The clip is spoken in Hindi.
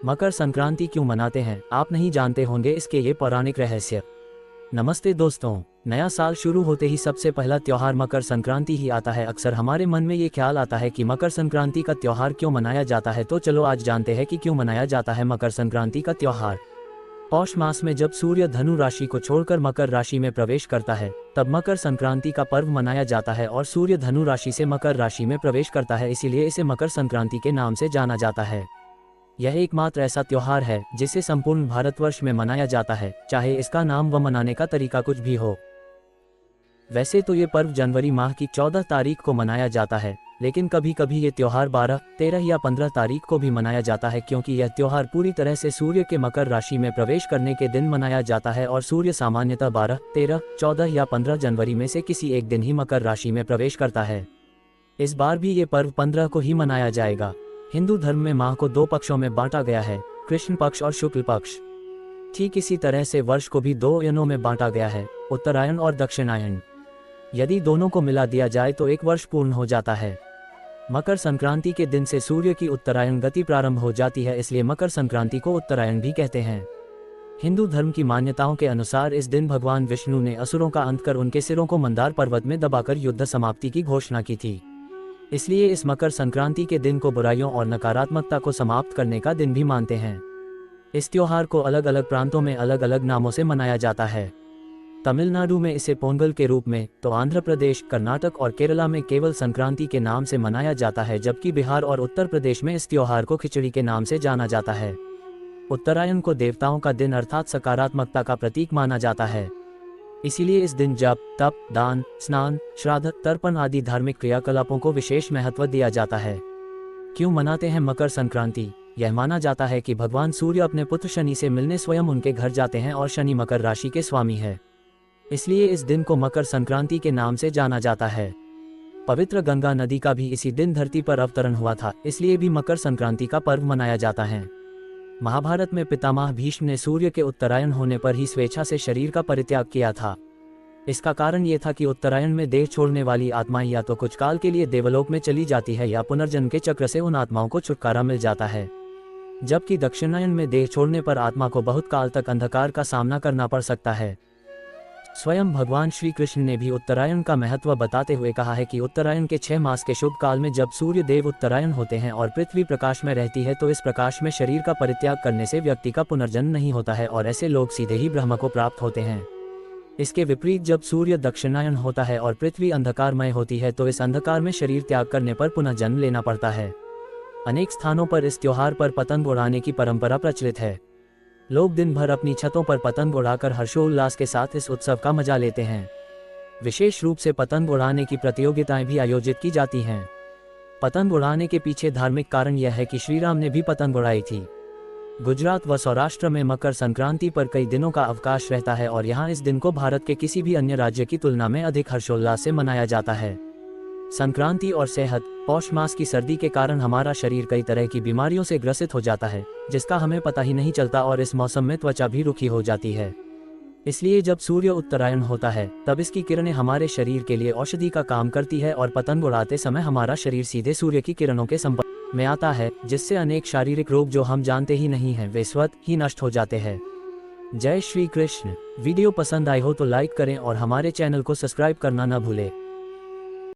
मकर संक्रांति क्यों मनाते हैं, आप नहीं जानते होंगे इसके ये पौराणिक रहस्य। नमस्ते दोस्तों, नया साल शुरू होते ही सबसे पहला त्योहार मकर संक्रांति ही आता है। अक्सर हमारे मन में ये ख्याल आता है कि मकर संक्रांति का त्योहार क्यों मनाया जाता है, तो चलो आज जानते हैं कि क्यों मनाया जाता है मकर संक्रांति का त्योहार। पौष मास में जब सूर्य धनु राशि को छोड़कर मकर राशि में प्रवेश करता है, तब मकर संक्रांति का पर्व मनाया जाता है और सूर्य धनु राशि से मकर राशि में प्रवेश करता है, इसीलिए इसे मकर संक्रांति के नाम से जाना जाता है। यह एकमात्र ऐसा त्योहार है जिसे संपूर्ण भारतवर्ष में मनाया जाता है, चाहे इसका नाम व मनाने का तरीका कुछ भी हो। वैसे तो ये पर्व जनवरी माह की 14 तारीख को मनाया जाता है, लेकिन कभी कभी ये त्योहार 12, 13 या 15 तारीख को भी मनाया जाता है, क्योंकि यह त्योहार पूरी तरह से सूर्य के मकर राशि में प्रवेश करने के दिन मनाया जाता है और सूर्य सामान्यतः 12, 13, 14 या 15 जनवरी में से किसी एक दिन ही मकर राशि में प्रवेश करता है। इस बार भी ये पर्व 15 को ही मनाया जाएगा। हिंदू धर्म में माह को 2 पक्षों में बांटा गया है, कृष्ण पक्ष और शुक्ल पक्ष। ठीक इसी तरह से वर्ष को भी 2 अयनों में बांटा गया है, उत्तरायण और दक्षिणायन। यदि दोनों को मिला दिया जाए तो एक वर्ष पूर्ण हो जाता है। मकर संक्रांति के दिन से सूर्य की उत्तरायण गति प्रारंभ हो जाती है, इसलिए मकर संक्रांति को उत्तरायण भी कहते हैं। हिंदू धर्म की मान्यताओं के अनुसार इस दिन भगवान विष्णु ने असुरों का अंत कर उनके सिरों को मंदार पर्वत में दबाकर युद्ध समाप्ति की घोषणा की थी। इसलिए इस मकर संक्रांति के दिन को बुराइयों और नकारात्मकता को समाप्त करने का दिन भी मानते हैं। इस त्योहार को अलग अलग प्रांतों में अलग अलग नामों से मनाया जाता है। तमिलनाडु में इसे पोंगल के रूप में, तो आंध्र प्रदेश, कर्नाटक और केरला में केवल संक्रांति के नाम से मनाया जाता है, जबकि बिहार और उत्तर प्रदेश में इस त्योहार को खिचड़ी के नाम से जाना जाता है। उत्तरायण को देवताओं का दिन अर्थात सकारात्मकता का प्रतीक माना जाता है। इसीलिए इस दिन जप, तप, दान, स्नान, श्राद्ध, तर्पण आदि धार्मिक क्रियाकलापों को विशेष महत्व दिया जाता है। क्यों मनाते हैं मकर संक्रांति? यह माना जाता है कि भगवान सूर्य अपने पुत्र शनि से मिलने स्वयं उनके घर जाते हैं और शनि मकर राशि के स्वामी है, इसलिए इस दिन को मकर संक्रांति के नाम से जाना जाता है। पवित्र गंगा नदी का भी इसी दिन धरती पर अवतरण हुआ था, इसलिए भी मकर संक्रांति का पर्व मनाया जाता है। महाभारत में पितामह भीष्म ने सूर्य के उत्तरायण होने पर ही स्वेच्छा से शरीर का परित्याग किया था। इसका कारण ये था कि उत्तरायण में देह छोड़ने वाली आत्माएं या तो कुछ काल के लिए देवलोक में चली जाती है या पुनर्जन्म के चक्र से उन आत्माओं को छुटकारा मिल जाता है, जबकि दक्षिणायन में देह छोड़ने पर आत्मा को बहुत काल तक अंधकार का सामना करना पड़ सकता है। स्वयं भगवान श्री कृष्ण ने भी उत्तरायण का महत्व बताते हुए कहा है कि उत्तरायण के 6 मास के शुभ काल में जब सूर्य देव उत्तरायण होते हैं और पृथ्वी प्रकाश में रहती है, तो इस प्रकाश में शरीर का परित्याग करने से व्यक्ति का पुनर्जन्म नहीं होता है और ऐसे लोग सीधे ही ब्रह्म को प्राप्त होते हैं। इसके विपरीत जब सूर्य दक्षिणायन होता है और पृथ्वी अंधकारमय होती है, तो इस अंधकार में शरीर त्याग करने पर पुनः जन्म लेना पड़ता है। अनेक स्थानों पर इस त्योहार पर पतंग उड़ाने की परंपरा प्रचलित है। लोग दिन भर अपनी छतों पर पतंग उड़ाकर हर्षोल्लास के साथ इस उत्सव का मजा लेते हैं। विशेष रूप से पतंग उड़ाने की प्रतियोगिताएं भी आयोजित की जाती हैं। पतंग उड़ाने के पीछे धार्मिक कारण यह है कि श्री राम ने भी पतंग उड़ाई थी। गुजरात व सौराष्ट्र में मकर संक्रांति पर कई दिनों का अवकाश रहता है और यहाँ इस दिन को भारत के किसी भी अन्य राज्य की तुलना में अधिक हर्षोल्लास से मनाया जाता है। संक्रांति और सेहत। पौष मास की सर्दी के कारण हमारा शरीर कई तरह की बीमारियों से ग्रसित हो जाता है, जिसका हमें पता ही नहीं चलता, और इस मौसम में त्वचा भी रुखी हो जाती है। इसलिए जब सूर्य उत्तरायण होता है तब इसकी किरणें हमारे शरीर के लिए औषधि का काम करती है और पतंग उड़ाते समय हमारा शरीर सीधे सूर्य की किरणों के संपर्क में आता है, जिससे अनेक शारीरिक रोग जो हम जानते ही नहीं हैं वे स्वतः ही नष्ट हो जाते हैं। जय श्री कृष्ण। वीडियो पसंद आई हो तो लाइक करें और हमारे चैनल को सब्सक्राइब करना न भूलें।